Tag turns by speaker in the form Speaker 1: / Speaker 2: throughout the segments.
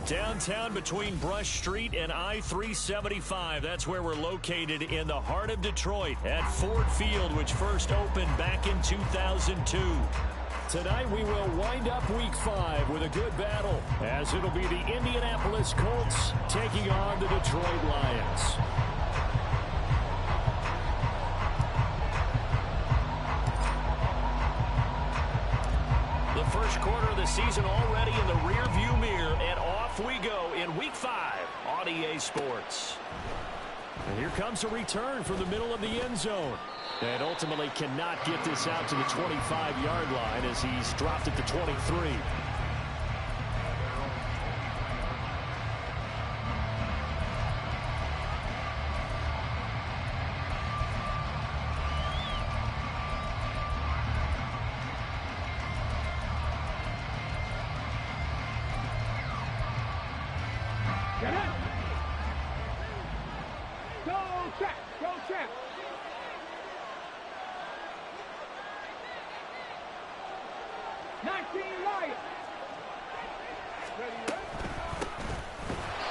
Speaker 1: Downtown between Brush Street and I-375. That's where we're located in the heart of Detroit at Ford Field, which first opened back in 2002. Tonight we will wind up Week 5 with a good battle, as it'll be the Indianapolis Colts taking on the Detroit Lions. The first quarter of the season already in the rearview mirror, and off we go in Week 5 on EA Sports. And here comes a return from the middle of the end zone. And ultimately cannot get this out to the 25-yard line as he's dropped at the 23.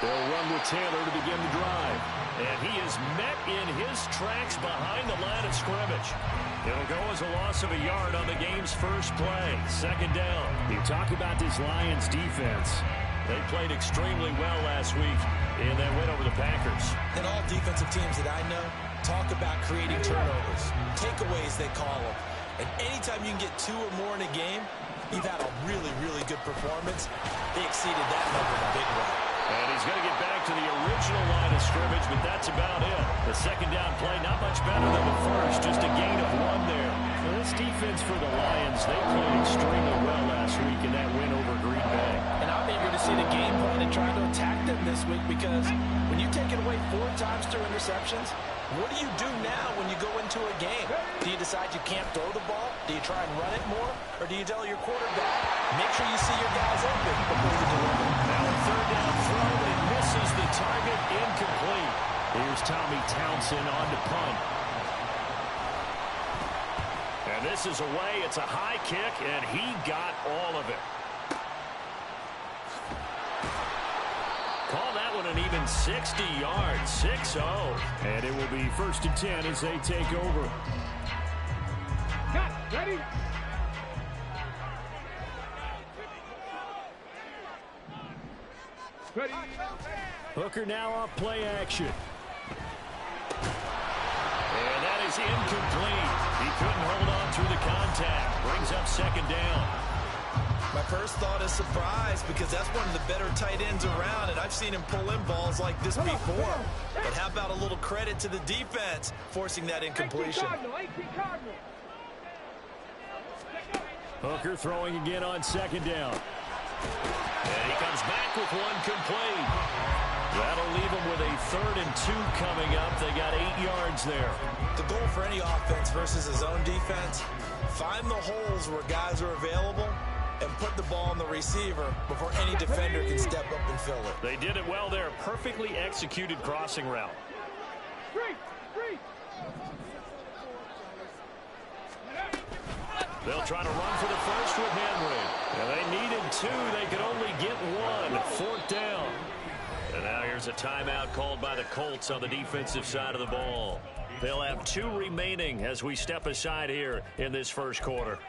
Speaker 1: They'll run with Taylor to begin the drive. And he is met in his tracks behind the line of scrimmage. It'll go as a loss of a yard on the game's first play. Second down. You talk about this Lions defense. They played extremely well last week in that win over the Packers.
Speaker 2: And all defensive teams that I know talk about creating turnovers. Takeaways, they call them. And anytime you can get 2 or more in a game, you've had a really, really good performance. They exceeded that number in a big way.
Speaker 1: And he's going to get back to the original line of scrimmage, but that's about it. The second down play, not much better than the first, just a gain of 1 there. Now, this defense for the Lions, they played extremely well last week in that win over Green Bay.
Speaker 3: And I'm eager to see the game plan and try to attack them this week, because when you take it away 4 times through interceptions, what do you do now when you go into a game? Do you decide you can't throw the ball? Do you try and run it more? Or do you tell your quarterback, make sure you see your guys open before you deliver?
Speaker 1: Now a third down throw, it misses the target, incomplete. Here's Tommy Townsend on to punt. And this is away. It's a high kick, and he got all of it. Call that one an even 60 yards, 6-0. And it will be 1st and 10 as they take over.
Speaker 4: Ready? Ready.
Speaker 1: Hooker now off play action. And that is incomplete. He couldn't hold on through the contact. Brings up second down.
Speaker 2: My first thought is surprise, because that's one of the better tight ends around, and I've seen him pull in balls like this before. But how about a little credit to the defense forcing that incompletion?
Speaker 1: Hooker throwing again on second down. And he comes back with one complete. That'll leave him with a 3rd and 2 coming up. They got 8 yards there.
Speaker 2: The goal for any offense versus his own defense, find the holes where guys are available and put the ball on the receiver before any defender can step up and fill it.
Speaker 1: They did it well there. Perfectly executed crossing route. They'll try to run for the first with Henry. And they needed 2. They could only get 1. 4th down. And now here's a timeout called by the Colts on the defensive side of the ball. They'll have 2 remaining as we step aside here in this first quarter.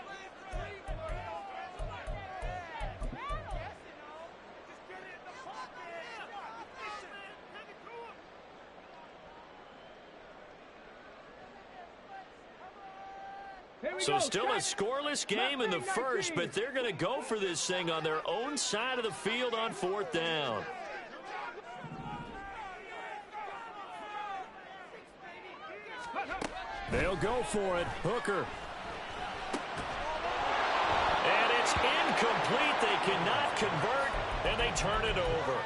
Speaker 1: So still a scoreless game in the first, but they're going to go for this thing on their own side of the field on 4th down. They'll go for it. Hooker. And it's incomplete. They cannot convert, and they turn it over.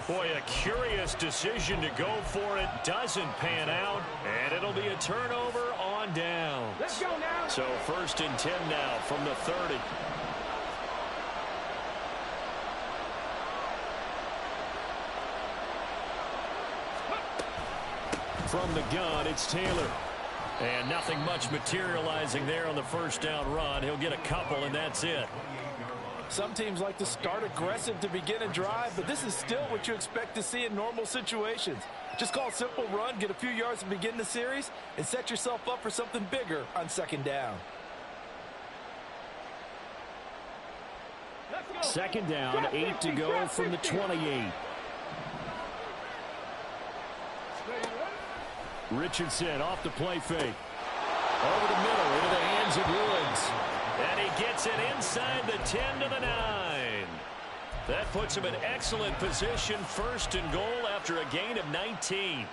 Speaker 1: Boy, a curious decision to go for it. Doesn't pan out, and it'll be a turnover on down.
Speaker 4: Let's go now.
Speaker 1: So 1st and 10 now from the 30. From the gun, it's Taylor. And nothing much materializing there on the first down run. He'll get a couple, and that's it.
Speaker 3: Some teams like to start aggressive to begin a drive, but this is still what you expect to see in normal situations. Just call a simple run, get a few yards to begin the series, and set yourself up for something bigger on second down.
Speaker 1: Second down, 8 to go from the 28. Richardson off the play fake. Over the middle into the hands of Woods. And he gets it inside the 10 to the 9. That puts him in excellent position, first and goal after a gain of 19.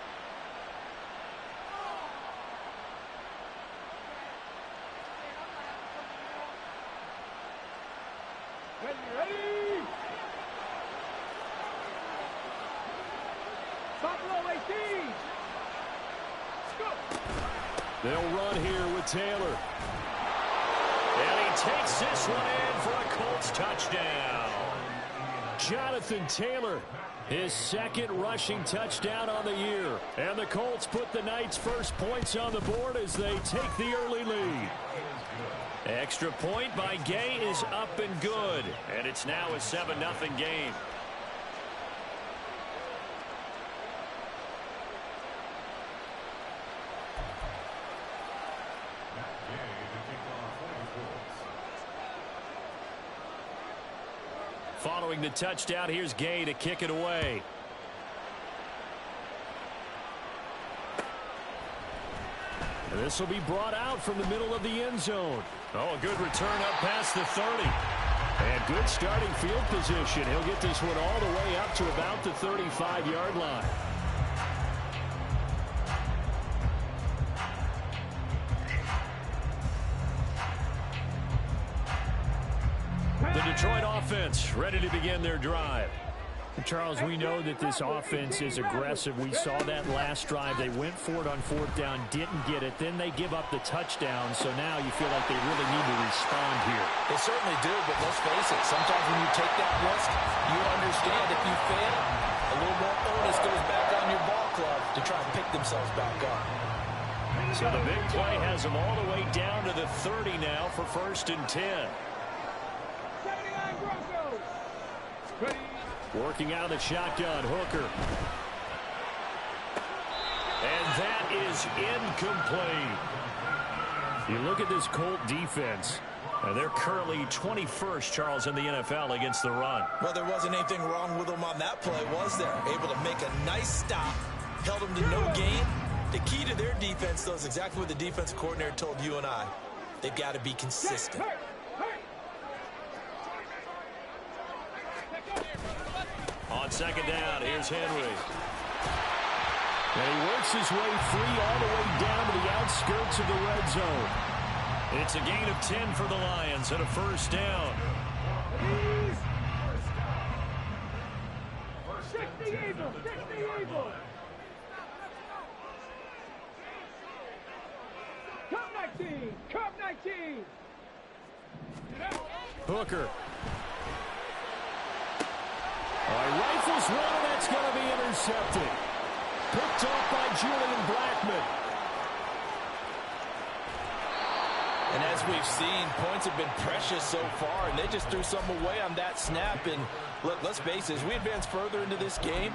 Speaker 1: They'll run here with Taylor. And he takes this one in for a Colts touchdown. Jonathan Taylor, his second rushing touchdown on the year. And the Colts put the Knights' first points on the board as they take the early lead. Extra point by Gay is up and good. And it's now a 7-0 game. Following the touchdown, here's Gay to kick it away. And this will be brought out from the middle of the end zone. Oh, a good return up past the 30. And good starting field position. He'll get this one all the way up to about the 35-yard line. The Detroit offense ready to begin their drive. Charles, we know that this offense is aggressive. We saw that last drive. They went for it on fourth down, didn't get it. Then they give up the touchdown. So now you feel like they really need to respond here.
Speaker 3: They certainly do, but let's face it. Sometimes when you take that risk, you understand if you fail, a little more onus goes back on your ball club to try and pick themselves back up.
Speaker 1: So the big play has them all the way down to the 30 now for 1st and 10. Working out of the shotgun, Hooker. And that is incomplete. You look at this Colt defense. They're currently 21st, Charles, in the NFL against the run.
Speaker 2: Well, there wasn't anything wrong with them on that play, was there? Able to make a nice stop, held them to no gain. The key to their defense, though, is exactly what the defensive coordinator told you and I. They've got to be consistent.
Speaker 1: On second down, here's Henry. And he works his way free all the way down to the outskirts of the red zone. It's a gain of 10 for the Lions and a first down. Come 19. Hooker. Rifles one, and that's going to be intercepted. Picked off by Julian Blackmon.
Speaker 3: And as we've seen, points have been precious so far, and they just threw some away on that snap. And look, let's face it, as we advance further into this game,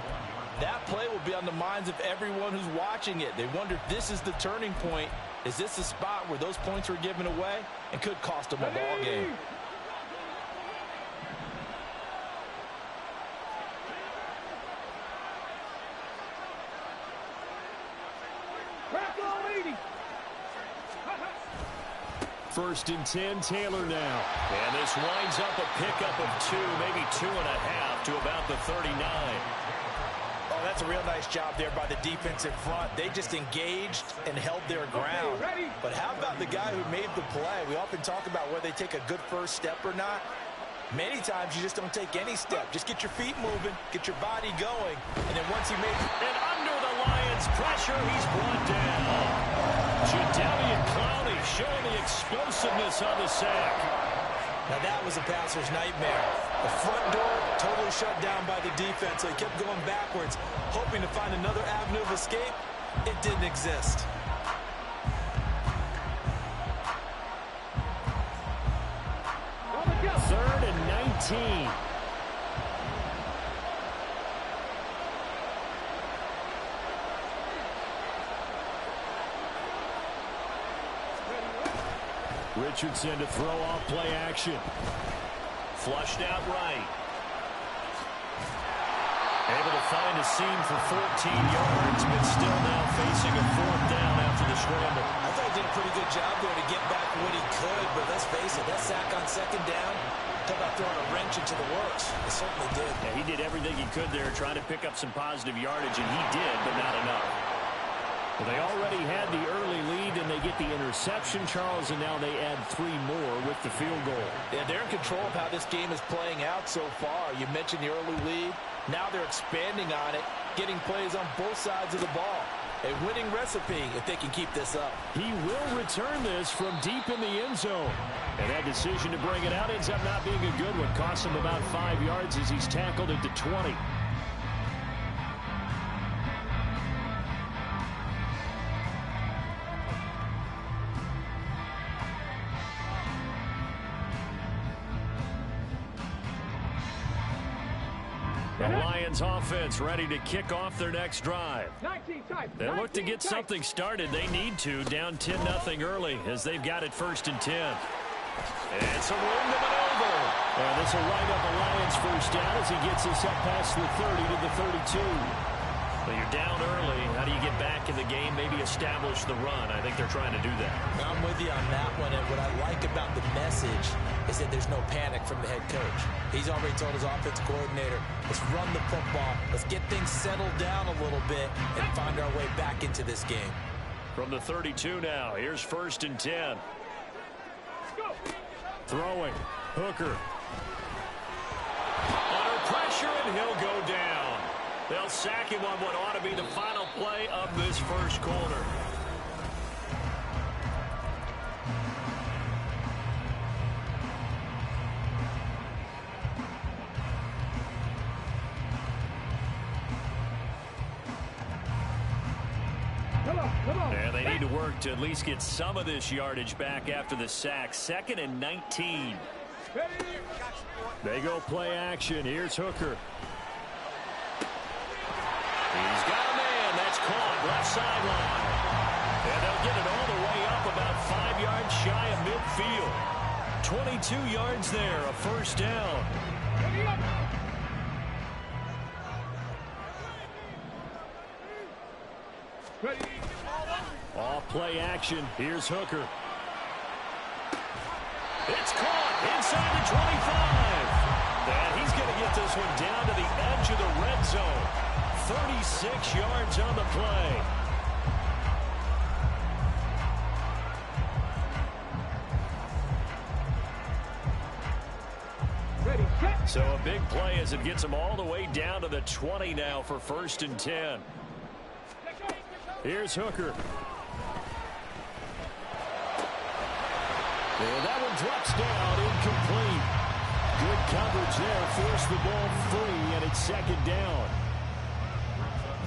Speaker 3: that play will be on the minds of everyone who's watching it. They wonder if this is the turning point. Is this the spot where those points were given away and could cost them a ball game?
Speaker 1: First and 10, Taylor now. And this winds up a pickup of 2, maybe 2.5 to about the 39.
Speaker 2: Oh, that's a real nice job there by the defense in front. They just engaged and held their ground. But how about the guy who made the play? We often talk about whether they take a good first step or not. Many times you just don't take any step. Just get your feet moving, get your body going, and then once he makes...
Speaker 1: And under the Lions' pressure, he's brought down. Jadeveon Clowney showing the explosiveness of the sack.
Speaker 2: Now that was a passer's nightmare. The front door totally shut down by the defense, so he kept going backwards, hoping to find another avenue of escape. It didn't exist.
Speaker 1: Third and 14. Richardson to throw off play action. Flushed out right. Able to find a seam for 14 yards, but still now facing a 4th down after the scramble.
Speaker 2: I thought he did a pretty good job there to get back what he could, but let's face it, that sack on 2nd down, talk about throwing a wrench into the works. It certainly did.
Speaker 1: Yeah, he did everything he could there, trying to pick up some positive yardage, and he did, but not enough. Well, they already had the early lead, and they get the interception, Charles, and now they add 3 more with the field goal.
Speaker 3: Yeah, they're in control of how this game is playing out so far. You mentioned the early lead. Now they're expanding on it, getting plays on both sides of the ball. A winning recipe if they can keep this up.
Speaker 1: He will return this from deep in the end zone. And that decision to bring it out ends up not being a good one. Costs him about 5 yards as he's tackled at the 20. The Lions offense ready to kick off their next drive. They look to get something started. They need to, down 10-0 early as they've got it 1st and 10. And some room to maneuver. And this will wind up a Lions 1st down as he gets us up past the 30 to the 32. But you're down early. How do you get back in the game, maybe establish the run? I think they're trying to do that.
Speaker 2: I'm with you on that one, and what I like about the message is that there's no panic from the head coach. He's already told his offensive coordinator, let's run the football, let's get things settled down a little bit and find our way back into this game.
Speaker 1: From the 32 now, here's 1st and 10. Throwing, Hooker. Under pressure, and he'll go down. They'll sack him on what ought to be the final play of this 1st quarter. And they need to work to at least get some of this yardage back after the sack. 2nd and 19. They go play action. Here's Hooker. He's got a man. That's caught. Left sideline. And they'll get it all the way up about 5 yards shy of midfield. 22 yards there. A 1st down. Off play action. Here's Hooker. It's caught inside the 25. And he's going to get this one down to the edge of the red zone. 36 yards on the play. So a big play as it gets them all the way down to the 20 now for 1st and 10. Here's Hooker. And that one drops down, incomplete. Good coverage there, forced the ball free, and it's 2nd down.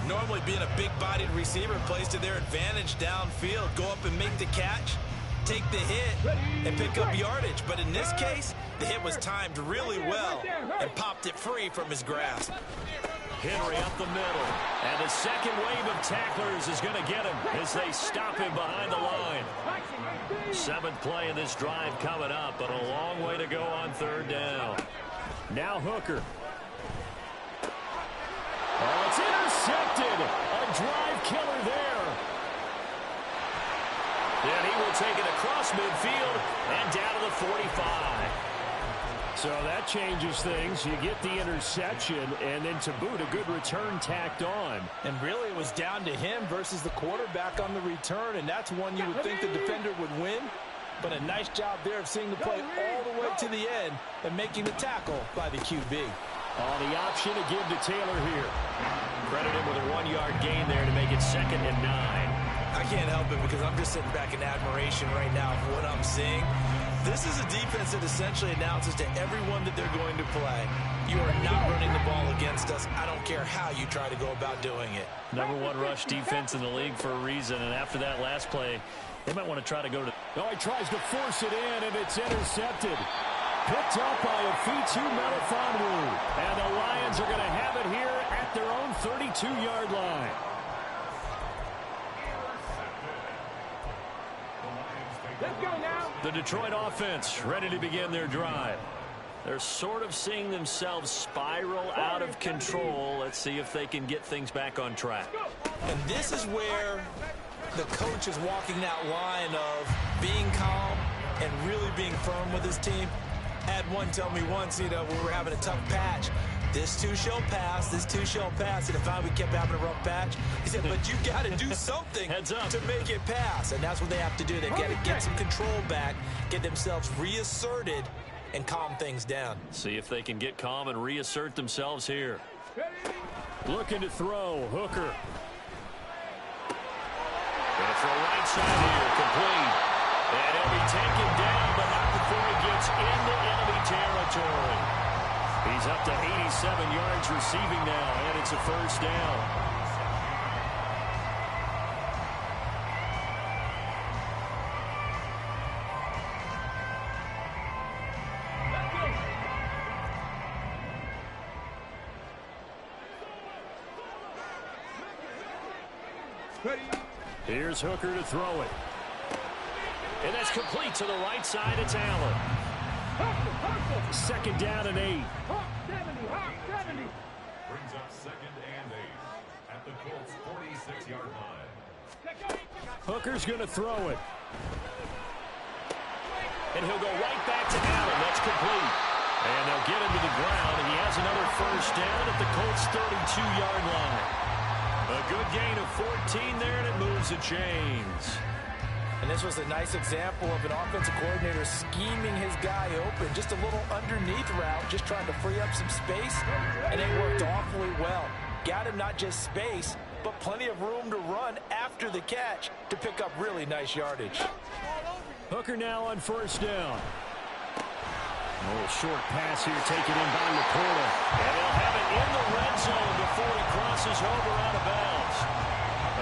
Speaker 2: Normally being a big-bodied receiver plays to their advantage downfield. Go up and make the catch, take the hit, and pick up yardage. But in this case, the hit was timed really well and popped it free from his grasp.
Speaker 1: Henry up the middle. And the second wave of tacklers is going to get him as they stop him behind the line. 7th play of this drive coming up, but a long way to go on 3rd down. Now Hooker. Oh, it's intercepted. A drive killer there. And he will take it across midfield and down to the 45. So that changes things. You get the interception, and then to boot, a good return tacked on.
Speaker 3: And really, it was down to him versus the quarterback on the return, and that's one you would think the defender would win. But a nice job there of seeing the play all the way to the end and making the tackle by the QB.
Speaker 1: On the option to give to Taylor here. Credit him with a 1-yard gain there to make it 2nd and 9.
Speaker 2: I can't help it because I'm just sitting back in admiration right now of what I'm seeing. This is a defense that essentially announces to everyone that they're going to play, you are not running the ball against us. I don't care how you try to go about doing it.
Speaker 1: #1 rush defense in the league for a reason, and after that last play, they might want to try to go to...
Speaker 4: No, he tries to force it in, and it's intercepted.
Speaker 1: Picked up by a Fitu Melifonwu. And the Lions are going to have it here at their own 32-yard line.
Speaker 4: Let's go now.
Speaker 1: The Detroit offense ready to begin their drive. They're sort of seeing themselves spiral out of control. Let's see if they can get things back on track.
Speaker 2: And this is where the coach is walking that line of being calm and really being firm with his team. I had one tell me once, we were having a tough patch. This too shall pass, this too shall pass. And finally we kept having a rough patch. He said, but you got to do something to make it pass. And that's what they have to do. They've got to get some control back, get themselves reasserted, and calm things down.
Speaker 1: See if they can get calm and reassert themselves here. Looking to throw, Hooker. Gonna throw right side here, complete. And he'll be taken down, but not before he gets into enemy territory. He's up to 87 yards receiving now, and it's a first down. Here's Hooker to throw it. And that's complete to the right side. It's Allen. Second down and 8.
Speaker 4: 70, 70.
Speaker 5: Brings up second and 8 at the Colts 46-yard line.
Speaker 1: Hooker's going to throw it. And he'll go right back to Allen. That's complete. And they'll get him to the ground, and he has another first down at the Colts 32-yard line. A good gain of 14 there, and it moves the chains.
Speaker 3: And this was a nice example of an offensive coordinator scheming his guy open. Just a little underneath route, just trying to free up some space, and it worked awfully well. Got him not just space, but plenty of room to run after the catch to pick up really nice yardage.
Speaker 1: Hooker now on first down. A little short pass here taken in by Laporta. And they'll have it in the red zone before he crosses over out of bounds.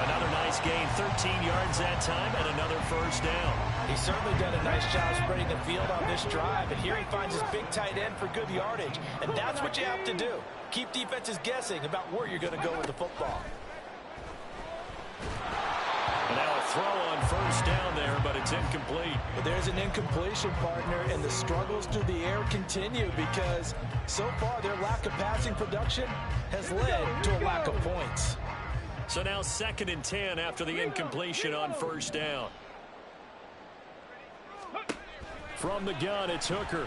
Speaker 1: Another nice gain, 13 yards that time, and another first down.
Speaker 3: He's certainly done a nice job spreading the field on this drive, and here he finds his big tight end for good yardage. And that's what you have to do. Keep defenses guessing about where you're going to go with the football.
Speaker 1: And now a throw on first down there, but it's incomplete.
Speaker 3: But there's an incompletion, partner, and the struggles through the air continue because so far their lack of passing production has led to a lack of points.
Speaker 1: So now 2nd and 10 after the incompletion on first down. From the gun, it's Hooker.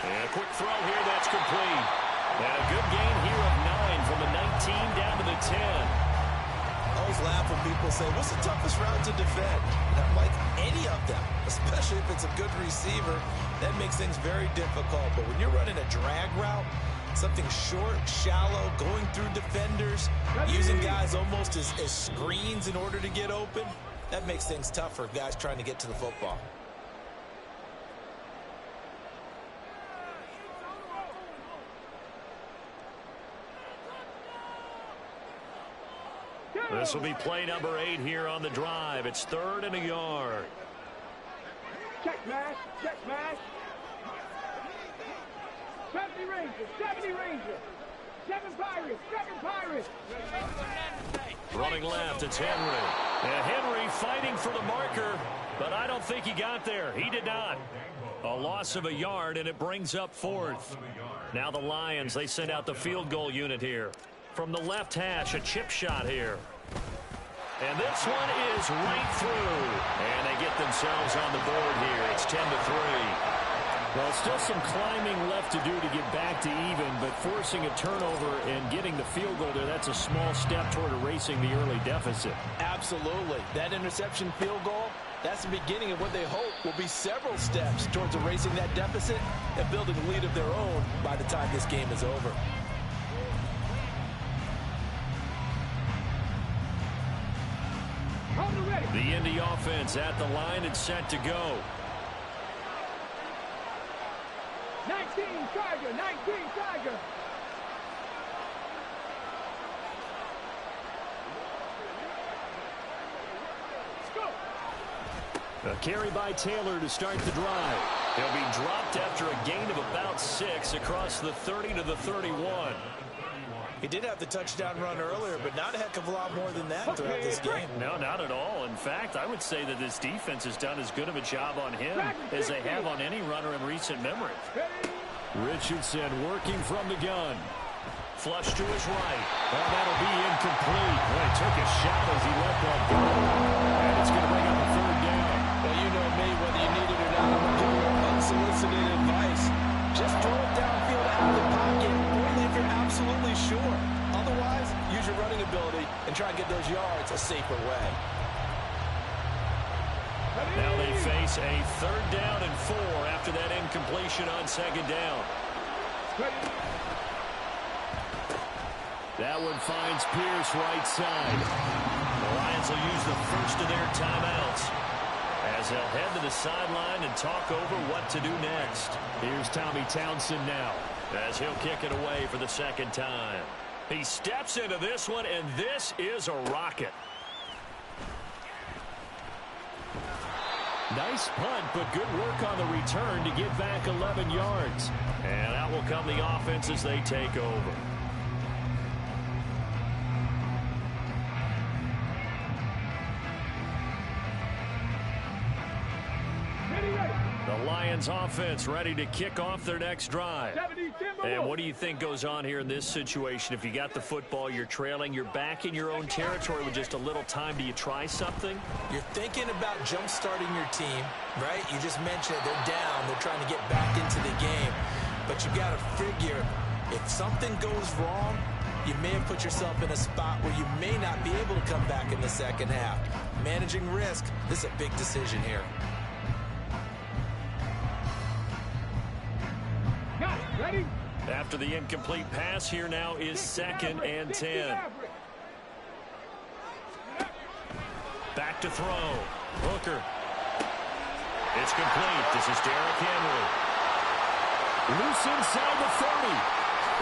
Speaker 1: And a quick throw here, that's complete. And a good gain here of 9 from the 19 down to the 10.
Speaker 2: I always laugh when people say, what's the toughest route to defend? And I'm like, any of them, especially if it's a good receiver. That makes things very difficult. But when you're running a drag route, something short, shallow, going through defenders, using guys almost as screens in order to get open, that makes things tough for guys trying to get to the football.
Speaker 1: This will be play number 8 here on the drive. It's 3rd and a yard.
Speaker 4: Check match, check match. 70 Rangers, 70 Rangers. 7 Pirates, 7 Pirates.
Speaker 1: Running left, it's Henry. And Henry fighting for the marker, but I don't think he got there. He did not. A loss of a yard, and it brings up 4th. Now the Lions, they send out the field goal unit here. From the left hash, a chip shot here. And this one is right through. And they get themselves on the board here. It's 10-3. Well, still some climbing left to do to get back to even, but forcing a turnover and getting the field goal there, that's a small step toward erasing the early deficit.
Speaker 3: Absolutely. That interception field goal, that's the beginning of what they hope will be several steps towards erasing that deficit and building a lead of their own by the time this game is over.
Speaker 1: The Indy offense at the line and set to go.
Speaker 4: 19 Tiger, 19 Tiger. Let's go.
Speaker 1: A carry by Taylor to start the drive. He'll be dropped after a gain of about 6 across the 30 to the 31.
Speaker 2: He did have the touchdown run earlier, but not a heck of a lot more than that throughout this game.
Speaker 1: No, not at all. In fact, I would say that this defense has done as good of a job on him as they have on any runner in recent memory. Richardson working from the gun. Flush to his right. Oh, that'll be incomplete. Boy, took a shot as he let that go. And it's going to bring up a 3rd down.
Speaker 3: Well, you know me, whether you need it or not, I'm going to give you unsolicited advice. Just throw it downfield out of the pocket, only if you're absolutely sure. Otherwise, use your running ability and try and get those yards a safer way.
Speaker 1: Now they face a 3rd down and 4 after that incompletion on 2nd down. That one finds Pierce right side. The Lions will use the first of their timeouts as they'll head to the sideline and talk over what to do next. Here's Tommy Townsend now as he'll kick it away for the 2nd time. He steps into this one, and this is a rocket. Nice punt, but good work on the return to get back 11 yards. And out will come the offense as they take over. The Lions offense ready to kick off their next drive. And what do you think goes on here in this situation? If you got the football, you're trailing, you're back in your own territory with just a little time. Do you try something?
Speaker 2: You're thinking about jump-starting your team, right? You just mentioned it. They're down. They're trying to get back into the game. But you got to figure, if something goes wrong, you may have put yourself in a spot where you may not be able to come back in the 2nd half. Managing risk, this is a big decision here.
Speaker 4: Ready?
Speaker 1: After the incomplete pass, here now is 2nd and 10. Back to throw. Hooker. It's complete. This is Derrick Henry. Loose inside the 30.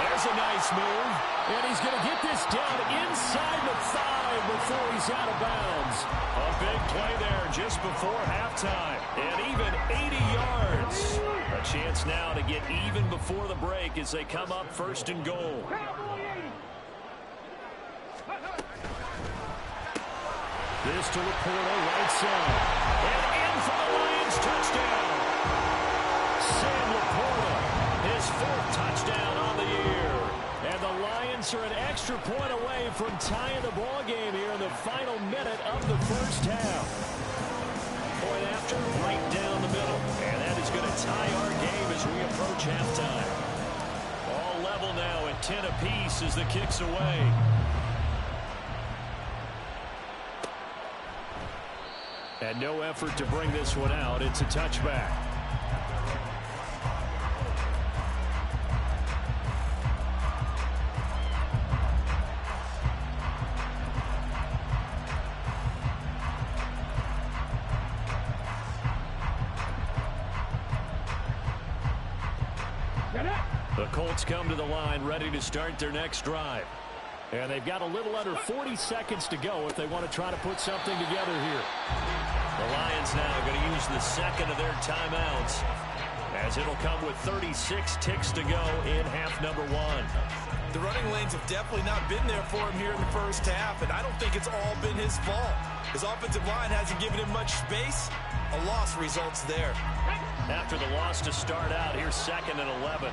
Speaker 1: There's a nice move. And he's going to get this down inside the 5 before he's out of bounds. A big play there just before halftime. And even 80 yards. A chance now to get even before the break as they come up 1st and goal. This to Laporta, right side. And in for the Lions touchdown. Sam Laporta, his 4th touchdown on the year. And the Lions are an extra point away from tying the ball game here in the final minute of the 1st half. Point after, right down the middle. And that is going to tie our game as we approach halftime. All level now at 10 apiece as the kick's away. And no effort to bring this one out. It's a touchback. The Colts come to the line ready to start their next drive. And they've got a little under 40 seconds to go if they want to try to put something together here. The Lions now going to use the 2nd of their timeouts as it'll come with 36 ticks to go in half number 1.
Speaker 2: The running lanes have definitely not been there for him here in the 1st half, and I don't think it's all been his fault. His offensive line hasn't given him much space. A loss results there.
Speaker 1: After the loss to start out, here's 2nd and 11.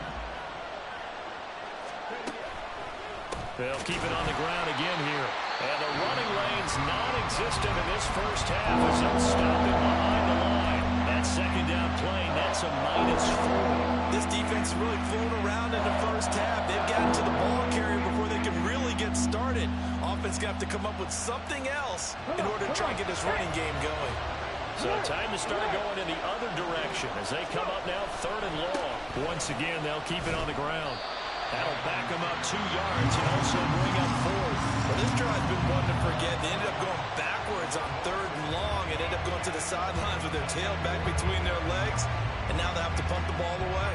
Speaker 1: They'll keep it on the ground again here. And the running lane's non-existent in this 1st half as they'll stop it behind the line. That 2nd down play, that's a -4.
Speaker 2: This defense has really flown around in the 1st half. They've gotten to the ball carrier before they can really get started. Offense going to have to come up with something else in order to try and get this running game going.
Speaker 1: So time to start going in the other direction as they come up now 3rd and long. Once again, they'll keep it on the ground. That'll back them up 2 yards and also bring up 4th.
Speaker 2: Well, this drive's been one to forget. They ended up going backwards on 3rd and long and ended up going to the sidelines with their tail back between their legs. And now they have to punt the ball away.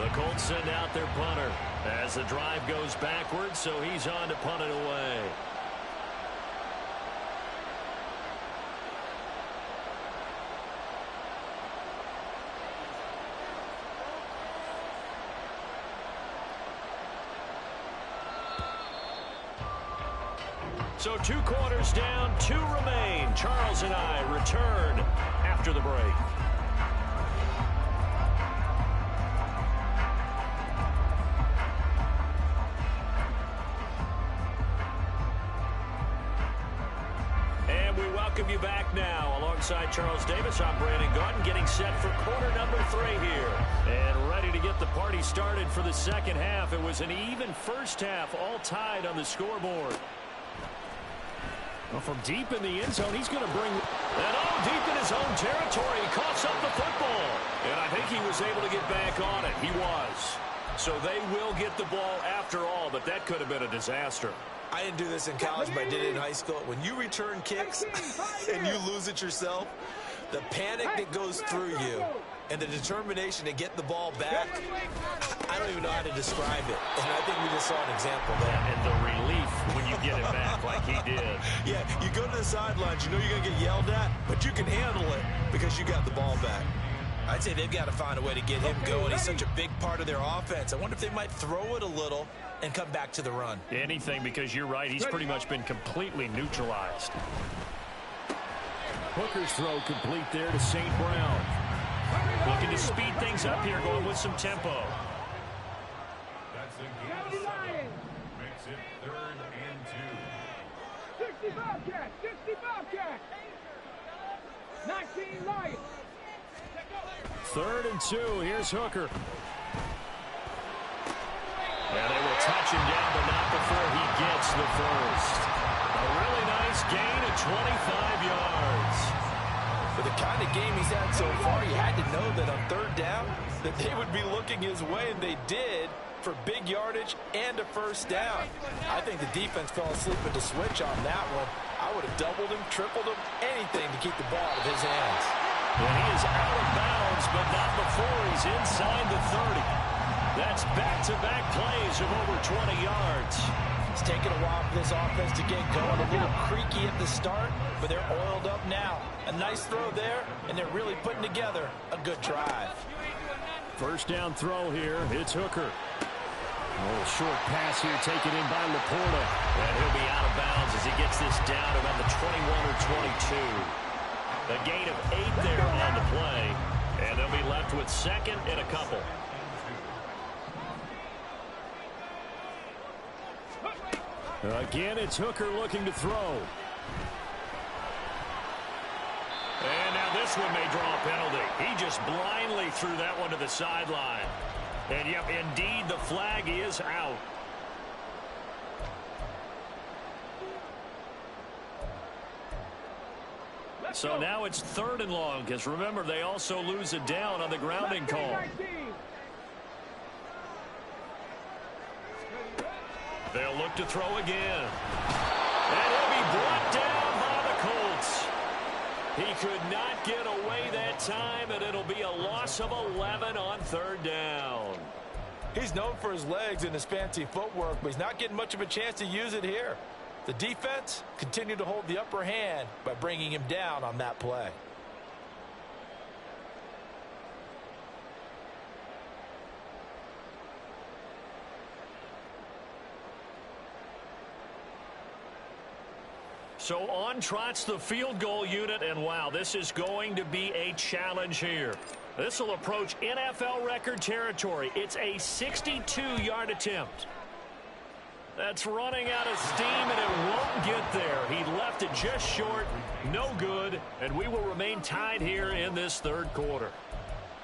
Speaker 1: The Colts send out their punter as the drive goes backwards, so he's on to punt it away. So 2 quarters down, 2 remain. Charles and I return after the break. And we welcome you back now. Alongside Charles Davis, I'm Brandon Gaudin, getting set for quarter number 3 here. And ready to get the party started for the second half. It was an even first half, all tied on the scoreboard. Well, from deep in the end zone, he's going to bring that deep in his own territory. He coughs up the football. And I think he was able to get back on it. He was. So they will get the ball after all, but that could have been a disaster.
Speaker 2: I didn't do this in college, but I did it in high school. When you return kicks and you lose it yourself, the panic that goes through you and the determination to get the ball back, I don't even know how to describe it. And I think we just saw an example there.
Speaker 1: And the relief when you get it back like he did.
Speaker 2: Yeah, you go to the sidelines, you know you're going to get yelled at, but you can handle it because you got the ball back. I'd say they've got to find a way to get him going. He's such a big part of their offense. I wonder if they might throw it a little and come back to the run.
Speaker 1: Anything, because you're right. He's pretty much been completely neutralized. Hooker's throw complete there to St. Brown. Looking to speed things up here, going with some tempo.
Speaker 5: That's a gain of 7. Makes it 3rd and 2.
Speaker 4: 60 Bobcats, 60 Bobcats. 19 Lions.
Speaker 1: 3rd and 2. Here's Hooker. And they will touch him down, but not before he gets the first. A really nice gain of 25 yards.
Speaker 3: For the kind of game he's had so far, you had to know that on 3rd down that they would be looking his way, and they did, for big yardage and a first down. I think the defense fell asleep at the switch on that one. I would have doubled him, tripled him, anything to keep the ball out of his hands.
Speaker 1: And he is out of bounds, but not before he's inside the 30. That's back-to-back plays of over 20 yards.
Speaker 3: It's taken a while for this offense to get going. A little creaky at the start, but they're oiled up now. A nice throw there, and they're really putting together a good drive.
Speaker 1: First down throw here. It's Hooker. A little short pass here taken in by Laporta. And he'll be out of bounds as he gets this down around the 21 or 22. A gain of 8 there on the play. And they'll be left with 2nd and a couple. Again, it's Hooker looking to throw. And now this one may draw a penalty. He just blindly threw that one to the sideline. And, yep, indeed, the flag is out. So now it's 3rd and long, because remember, they also lose a down on the grounding call. They'll look to throw again. And he'll be brought down by the Colts. He could not get away that time, and it'll be a loss of 11 on 3rd down.
Speaker 3: He's known for his legs and his fancy footwork, but he's not getting much of a chance to use it here. The defense continued to hold the upper hand by bringing him down on that play.
Speaker 1: So on trots the field goal unit, and wow, this is going to be a challenge here. This will approach NFL record territory. It's a 62-yard attempt. That's running out of steam, and it won't get there. He left it just short, no good, and we will remain tied here in this 3rd quarter.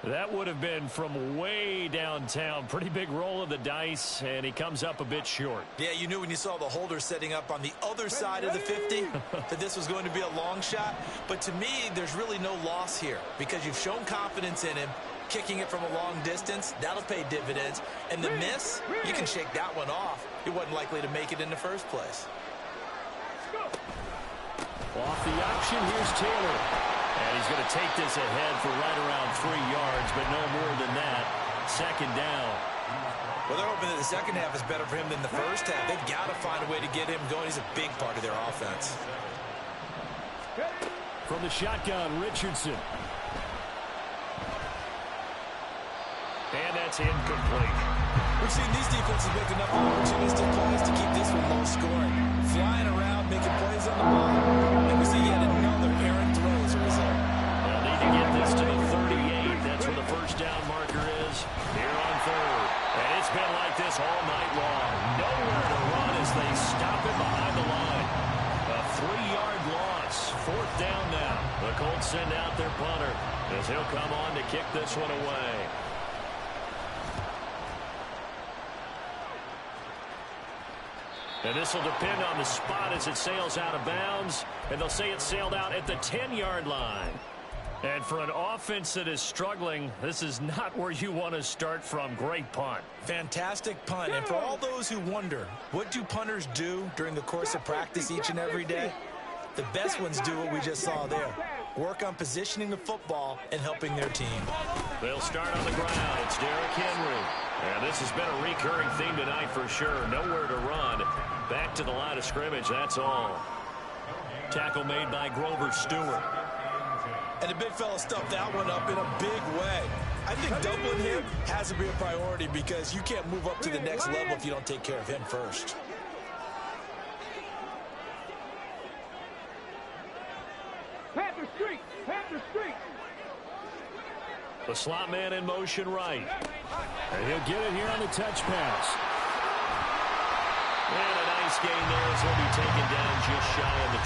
Speaker 1: That would have been from way downtown. Pretty big roll of the dice, and he comes up a bit short.
Speaker 2: Yeah, you knew when you saw the holder setting up on the other side of the 50 that this was going to be a long shot. But to me, there's really no loss here because you've shown confidence in him. Kicking it from a long distance, that'll pay dividends. And the miss, you can shake that one off. He wasn't likely to make it in the first place.
Speaker 1: Off the option, here's Taylor. And he's going to take this ahead for right around 3 yards, but no more than that. second down.
Speaker 2: Well, they're hoping that the second half is better for him than the first half. They've got to find a way to get him going. He's a big part of their offense.
Speaker 1: From the shotgun, Richardson. And that's incomplete.
Speaker 2: We've seen these defenses make enough opportunistic plays to keep this one low scoring. Flying around, making plays on the ball. And we see yet another errant throw as a result.
Speaker 1: They'll need to get this to the 38. That's where the first down marker is. Here on third. And it's been like this all night long. Nowhere to run as they stop it behind the line. A 3-yard loss. Fourth down now. The Colts send out their punter as he'll come on to kick this one away. And this will depend on the spot as it sails out of bounds. And they'll say it sailed out at the 10-yard line. And for an offense that is struggling, this is not where you want to start from. Great punt.
Speaker 2: Fantastic punt. And for all those who wonder, what do punters do during the course of practice each and every day? The best ones do what we just saw there. Work on positioning the football and helping their team.
Speaker 1: They'll start on the ground. It's Derrick Henry. And this has been a recurring theme tonight for sure. Nowhere to run. Back to the line of scrimmage, that's all. Tackle made by Grover Stewart.
Speaker 2: And the big fella stuffed that one up in a big way. I think doubling him has to be a priority because you can't move up to the next level if you don't take care of him first.
Speaker 4: Panther Street! Panther Street!
Speaker 1: The slot man in motion right. And he'll get it here on the touch pass. And a nice gain there as he'll be taken down just shy of the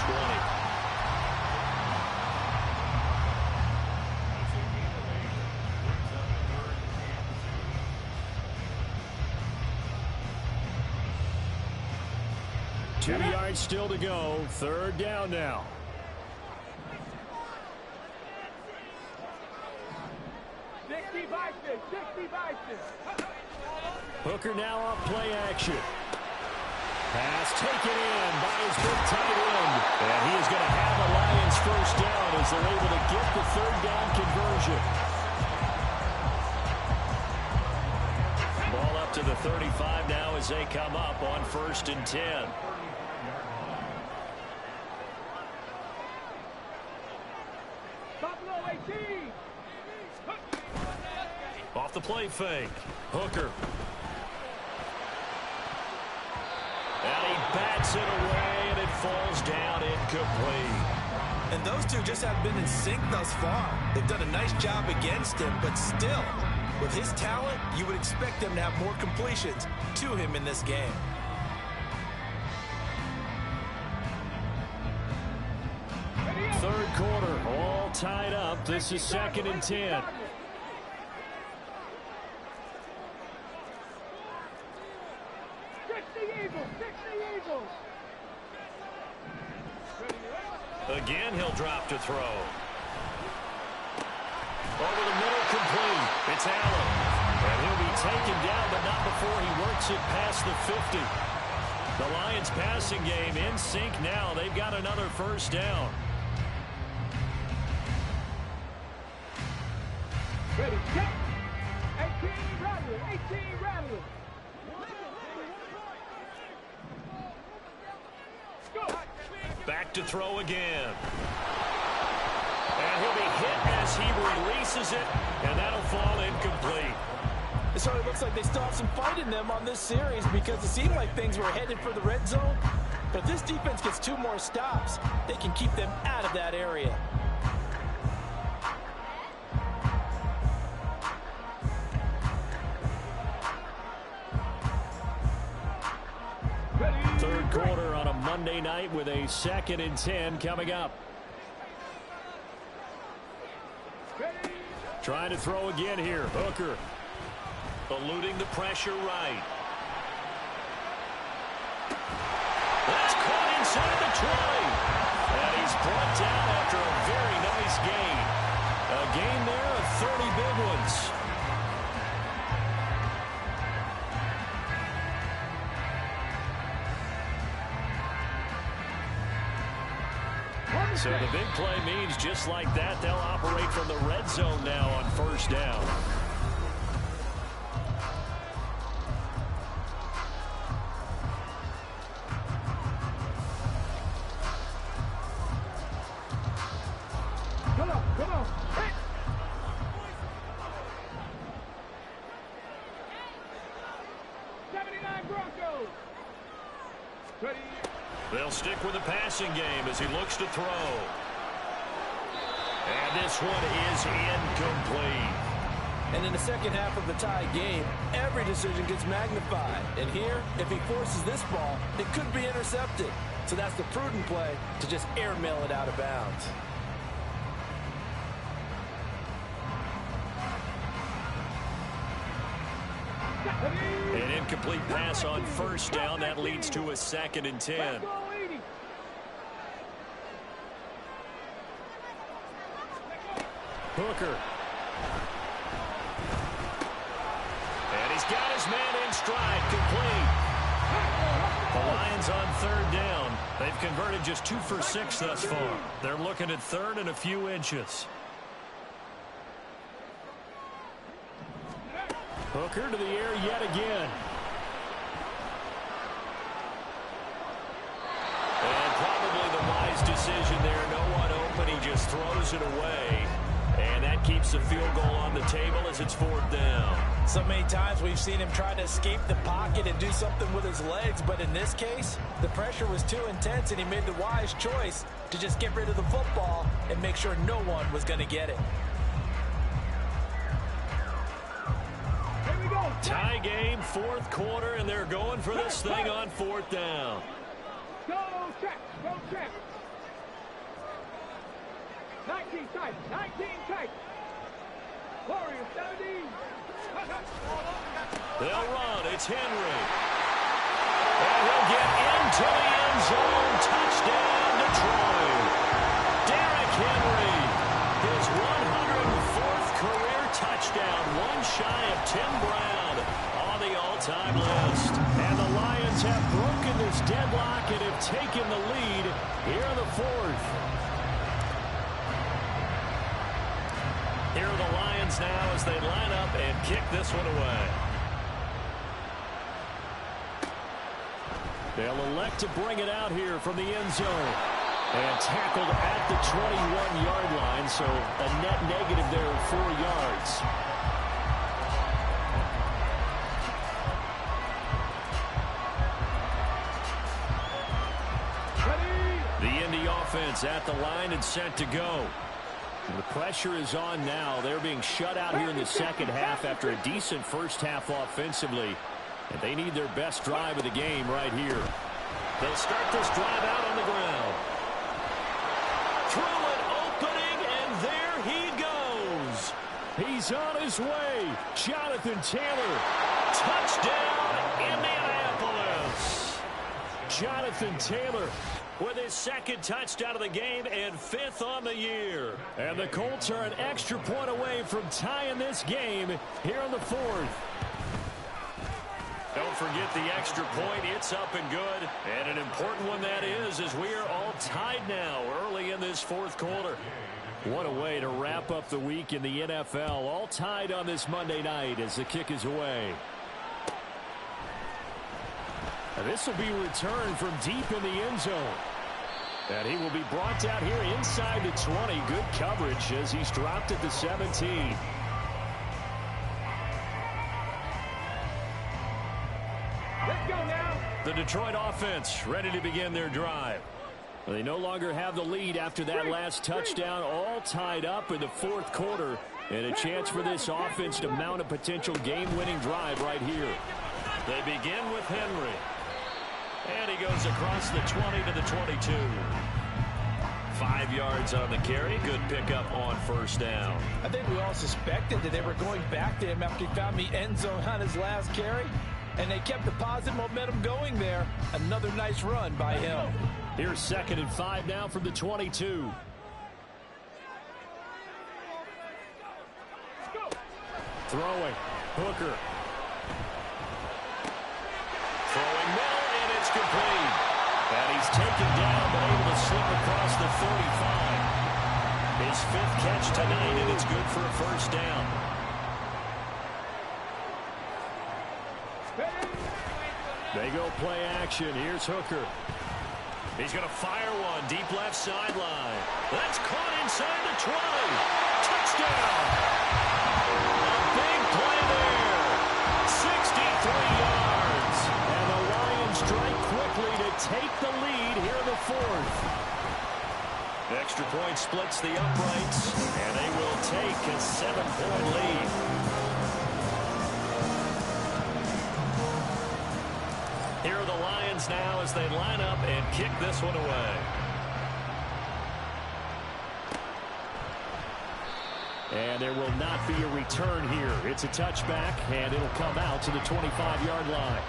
Speaker 1: 20. Two yards still to go. Third down now. Hooker now off play action. Pass taken in by his big tight end. And he is going to have a Lions first down as they're able to get the third down conversion. Ball up to the 35 now as they come up on 1st and 10. Off the play fake. Hooker. And he bats it away, and it falls down incomplete.
Speaker 2: And those two just haven't been in sync thus far. They've done a nice job against him, but still, with his talent, you would expect them to have more completions to him in this game.
Speaker 1: Third quarter, all tied up. This is 2nd and 10. Again, he'll drop to throw. Over the middle, complete. It's Allen. And he'll be taken down, but not before he works it past the 50. The Lions passing game in sync now. They've got another first down.
Speaker 4: Ready, set. 18 Rattler, 18 Rattler.
Speaker 1: Back to throw again. And he'll be hit as he releases it, and that'll fall incomplete.
Speaker 3: It certainly looks like they still have some fight in them on this series because it seemed like things were headed for the red zone. But if this defense gets 2 more stops, they can keep them out of that area.
Speaker 1: Third quarter on a Monday night with a 2nd and 10 coming up. Trying to throw again here. Hooker eluding the pressure right. That's caught inside the 20. And he's brought down after a very nice gain. A gain there of 30 big ones. So the big play means just like that, they'll operate from the red zone now on 1st down.
Speaker 4: go. Ready.
Speaker 1: They'll stick with the passing game as he looks to throw. And this one is incomplete.
Speaker 3: And in the second half of the tie game, every decision gets magnified. And here, if he forces this ball, it could be intercepted. So that's the prudent play to just airmail it out of bounds.
Speaker 1: An incomplete pass on first down. That leads to a 2nd and 10. Hooker. And he's got his man in stride, complete. The Lions on 3rd down. They've converted just 2 for 6 thus far. They're looking at 3rd and a few inches. Hooker to the air yet again. And probably the wise decision there. No one open. He just throws it away. And that keeps the field goal on the table as it's 4th down.
Speaker 3: So many times we've seen him try to escape the pocket and do something with his legs. But in this case, the pressure was too intense and he made the wise choice to just get rid of the football and make sure no one was going to get it.
Speaker 1: Tie game, 4th quarter, and they're going for this thing on 4th down.
Speaker 4: Go check, go check. 19 tight, 19 tight. Warriors 17.
Speaker 1: They'll run, it's Henry. And he'll get into the end zone. Touchdown, Detroit. Derrick Henry, his 104th career touchdown, one shy of Tim Brown on the all-time list. And the Lions have broken this deadlock and have taken the lead here in the 4th. Here are the Lions now as they line up and kick this one away. They'll elect to bring it out here from the end zone. And tackled at the 21-yard line, so a net negative there of 4 yards. The Indy offense at the line and set to go. And the pressure is on now. They're being shut out here in the second half after a decent first half offensively. And they need their best drive of the game right here. They'll start this drive out on the ground. Through an opening, and there he goes. He's on his way. Jonathan Taylor. Touchdown, Indianapolis. Jonathan Taylor with his 2nd touchdown of the game and 5th on the year. And the Colts are an extra point away from tying this game here in the 4th. Don't forget the extra point. It's up and good. And an important one that is, as we are all tied now early in this 4th quarter. What a way to wrap up the week in the NFL. All tied on this Monday night as the kick is away. And this will be returned from deep in the end zone. And he will be brought out here inside the 20. Good coverage as he's dropped at the 17.
Speaker 4: Let's go now.
Speaker 1: The Detroit offense ready to begin their drive. They no longer have the lead after that last touchdown. All tied up in the 4th quarter. And a chance for this offense to mount a potential game-winning drive right here. They begin with Henry. And he goes across the 20 to the 22. 5 yards on the carry. Good pickup on first down.
Speaker 3: I think we all suspected that they were going back to him after he found the end zone on his last carry. And they kept the positive momentum going there. Another nice run by him.
Speaker 1: Here's 2nd and 5 now from the 22. Throwing. Hooker. Throwing middle, and it's complete. And he's taken down, but able to slip across the 35. His 5th catch tonight, and it's good for a first down. They go play action. Here's Hooker. He's going to fire one deep left sideline. That's caught inside the 20. Touchdown. A big play there. 63 yards. And the extra point splits the uprights, and they will take a 7-point lead. Here are the Lions now as they line up and kick this one away. And there will not be a return here. It's a touchback, and it'll come out to the 25-yard line.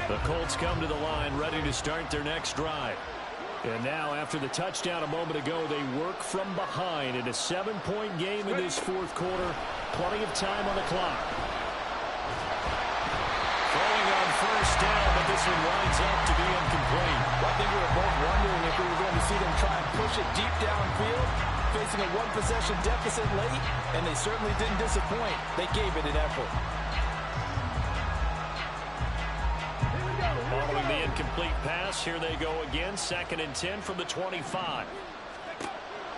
Speaker 1: The Colts come to the line ready to start their next drive. And now, after the touchdown a moment ago, they work from behind in a 7-point game in this fourth quarter. Plenty of time on the clock. Throwing on first down, but this one winds up to be incomplete.
Speaker 3: Well, I think we were both wondering if we were going to see them try and push it deep downfield, facing a one-possession deficit late, and they certainly didn't disappoint. They gave it an effort.
Speaker 1: Following the incomplete pass, here they go again. 2nd and 10 from the 25.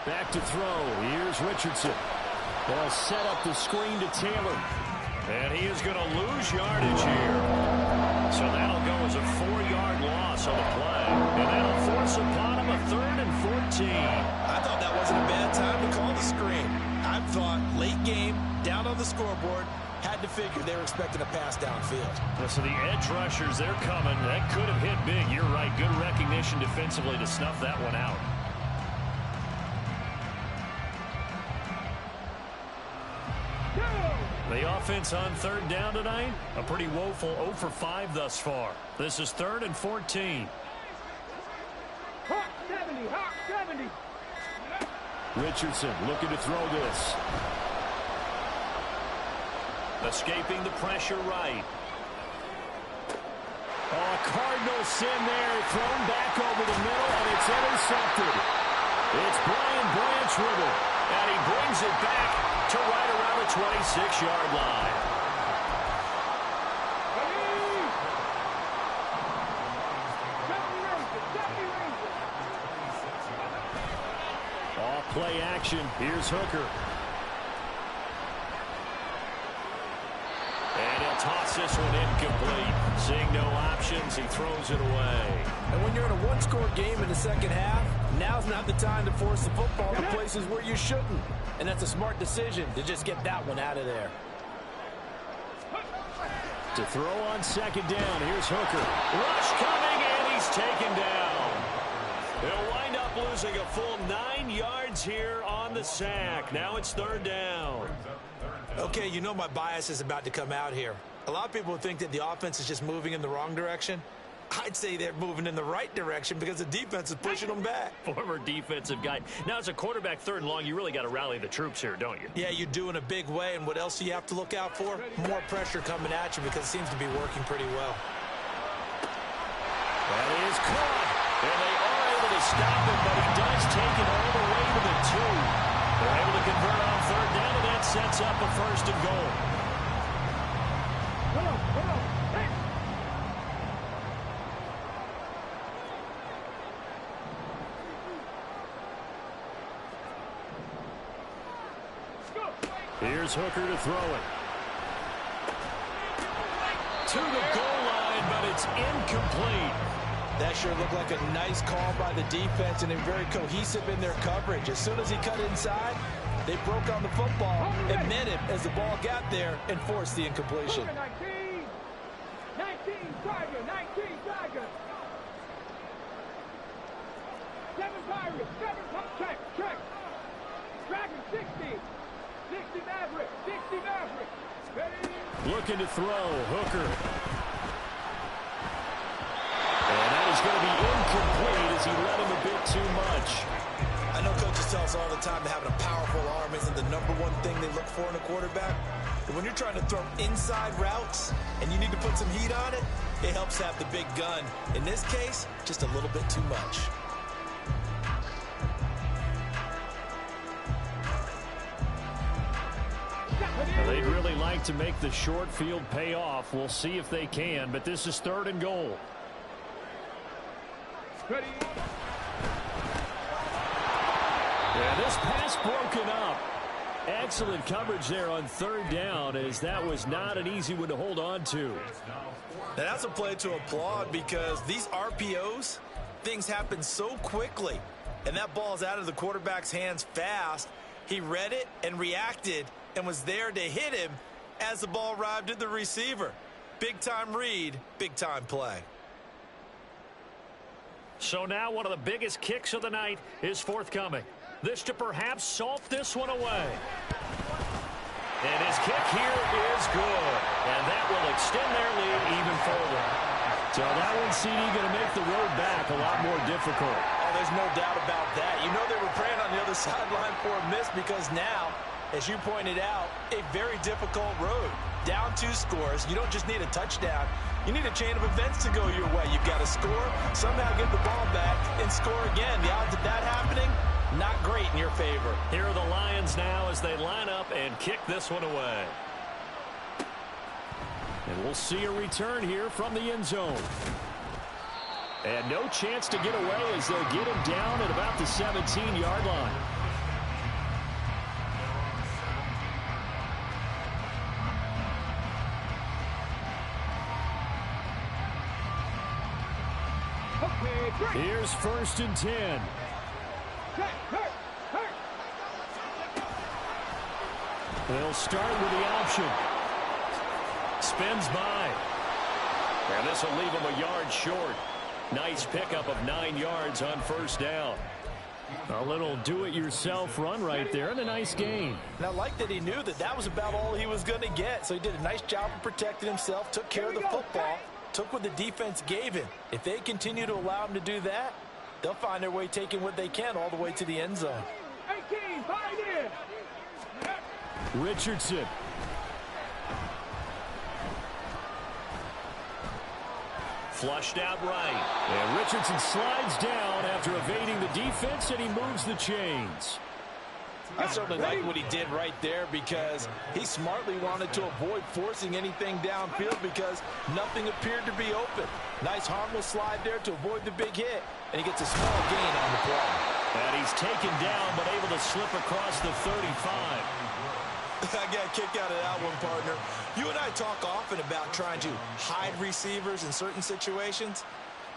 Speaker 1: Back to throw. Here's Richardson. They'll set up the screen to Taylor. And he is going to lose yardage here. So that'll go as a 4-yard loss on the play. And that'll force upon him a 3rd and 14.
Speaker 2: I thought that wasn't a bad time to call the screen. I thought late game, down on the scoreboard, had to figure they were expecting a pass downfield.
Speaker 1: So the edge rushers, they're coming. That could have hit big. You're right. Good recognition defensively to snuff that one out. The offense on 3rd down tonight, a pretty woeful 0 for 5 thus far. This is 3rd and 14.
Speaker 4: Hawk 70, Hawk 70.
Speaker 1: Richardson looking to throw this. Escaping the pressure right. Oh, Cardinal sin there, thrown back over the middle, and it's intercepted. It's Brian Branch with it, and he brings it back to right around the 26-yard line. Off play action. Here's Hooker. And he'll toss this one incomplete. Seeing no options, he throws it away.
Speaker 3: And when you're in a one-score game in the second half, now's not the time to force the football to places where you shouldn't. And that's a smart decision to just get that one out of there.
Speaker 1: To throw on 2nd down, here's Hooker. Rush coming, and he's taken down. He'll wind up losing a full 9 yards here on the sack. Now it's 3rd down.
Speaker 2: Okay, you know my bias is about to come out here. A lot of people think that the offense is just moving in the wrong direction. I'd say they're moving in the right direction because the defense is pushing them back.
Speaker 1: Former defensive guy. Now, as a quarterback 3rd and long, you really got to rally the troops here, don't you?
Speaker 2: Yeah, you do in a big way. And what else do you have to look out for? More pressure coming at you because it seems to be working pretty well.
Speaker 1: That is caught. And they are able to stop him, but he does take it all the way to the 2. They're able to convert on 3rd down, and that sets up a 1st and goal.
Speaker 4: Hold on. Hey.
Speaker 1: Here's Hooker to throw it. To the goal line, but it's incomplete.
Speaker 2: That sure looked like a nice call by the defense, and they're very cohesive in their coverage. As soon as he cut inside, they broke on the football and met him as the ball got there and forced the incompletion.
Speaker 4: 19, Tiger, 19, Tiger. 7 Pirates, 7 check. Dragon 60, 60 Maverick, 60 Maverick. Ready?
Speaker 1: Looking to throw, Hooker. And that is going to be incomplete as he led him a bit too much.
Speaker 2: I know coaches tell us all the time that having a powerful arm isn't the #1 thing they look for in a quarterback. But when you're trying to throw inside routes and you need to put some heat on it, it helps have the big gun. In this case, just a little bit too much.
Speaker 1: They'd really like to make the short field pay off. We'll see if they can, but this is 3rd and goal. And this pass broken up. Excellent coverage there on third down, as that was not an easy one to hold on to.
Speaker 2: And that's a play to applaud, because these RPOs, things happen so quickly. And that ball's out of the quarterback's hands fast. He read it and reacted and was there to hit him as the ball arrived at the receiver. Big-time read, big-time play.
Speaker 1: So now one of the biggest kicks of the night is forthcoming. This to perhaps salt this one away. And his kick here is good. And that will extend their lead even further. So that one, CD, going to make the road back a lot more difficult.
Speaker 3: Oh, there's no doubt about that. You know they were praying on the other sideline for a miss, because now, as you pointed out, a very difficult road. Down 2 scores. You don't just need a touchdown. You need a chain of events to go your way. You've got to score, somehow get the ball back, and score again. The odds of that happening, not great in your favor.
Speaker 1: Here are the Lions now as they line up and kick this one away. And we'll see a return here from the end zone. And no chance to get away as they'll get him down at about the 17-yard line. Here's 1st and 10. They'll start with the option. Spins by. And this will leave him a yard short. Nice pickup of 9 yards on 1st down. A little do-it-yourself run right there, and a nice gain.
Speaker 3: And I like that he knew that that was about all he was going to get. So he did a nice job of protecting himself, took care of the football, took what the defense gave him. If they continue to allow him to do that, they'll find their way taking what they can all the way to the end zone.
Speaker 4: 18, Pioneer.
Speaker 1: Richardson. Flushed out right. And Richardson slides down after evading the defense, and he moves the chains.
Speaker 3: I certainly like what he did right there, because he smartly wanted to avoid forcing anything downfield because nothing appeared to be open. Nice harmless slide there to avoid the big hit, and he gets a small gain on the play.
Speaker 1: And he's taken down but able to slip across the 35.
Speaker 2: I got a kick out of that one, partner. You and I talk often about trying to hide receivers in certain situations,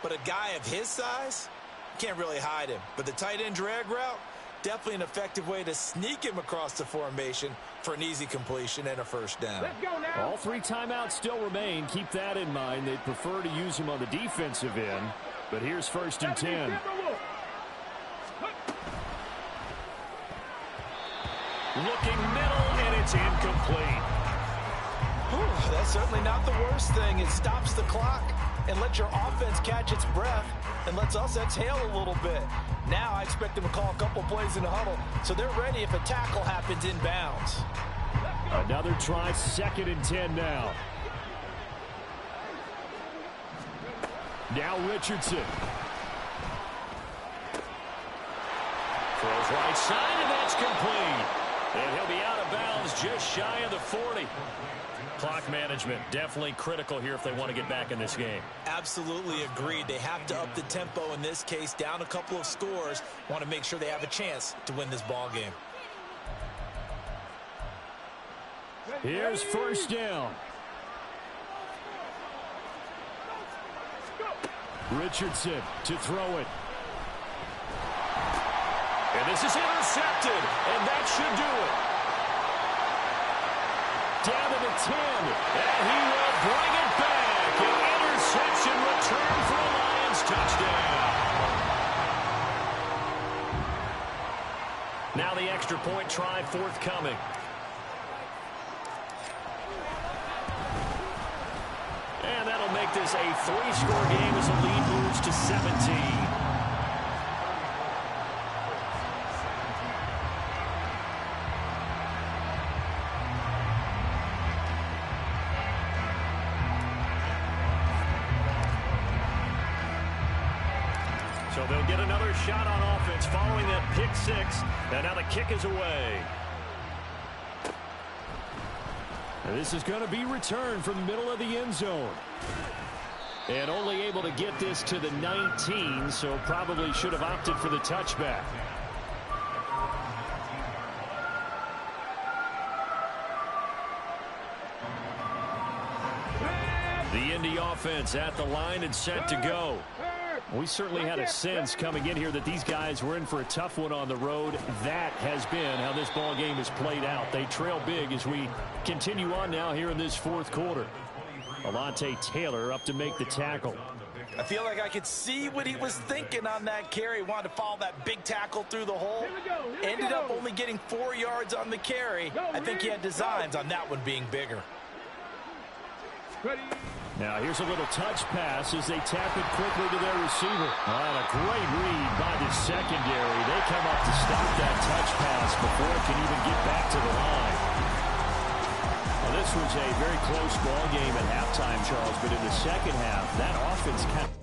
Speaker 2: but a guy of his size, can't really hide him. But the tight end drag route, definitely an effective way to sneak him across the formation for an easy completion and a 1st down.
Speaker 4: Let's go now.
Speaker 1: All 3 timeouts still remain. Keep that in mind. They'd prefer to use him on the defensive end. But here's 1st and 10. Looking middle, and it's incomplete.
Speaker 3: Whew, that's certainly not the worst thing. It stops the clock and lets your offense catch its breath and lets us exhale a little bit. Now I expect them to call a couple plays in the huddle, so they're ready if a tackle happens inbounds.
Speaker 1: Another try, 2nd and 10 now. Now Richardson. Throws right side, and that's complete. And he'll be out of bounds just shy of the 40. Clock management definitely critical here if they want to get back in this game.
Speaker 2: Absolutely agreed. They have to up the tempo in this case, down a couple of scores. Want to make sure they have a chance to win this ball game.
Speaker 1: Here's 1st down. Richardson to throw it. And this is intercepted, and that should do it. Down to the 10, and he will bring it back. An interception return for a Lions touchdown. Now the extra point try forthcoming. And that'll make this a 3-score game as the lead moves to 17. So they'll get another shot on offense following that pick 6. And now the kick is away. And this is going to be returned from the middle of the end zone. And only able to get this to the 19, so probably should have opted for the touchback. the offense at the line and set to go. We certainly had a sense coming in here that these guys were in for a tough one on the road. That has been how this ball game has played out. They trail big as we continue on now here in this fourth quarter. Alontae Taylor up to make the tackle.
Speaker 3: I feel like I could see what he was thinking on that carry. He wanted to follow that big tackle through the hole. Ended up only getting 4 yards on the carry. I think he had designs on that one being bigger.
Speaker 1: Now here's a little touch pass as they tap it quickly to their receiver. And a great read by the secondary. They come up to stop that touch pass before it can even get back to the line. Well, this was a very close ball game at halftime, Charles, but in the second half, that offense kind of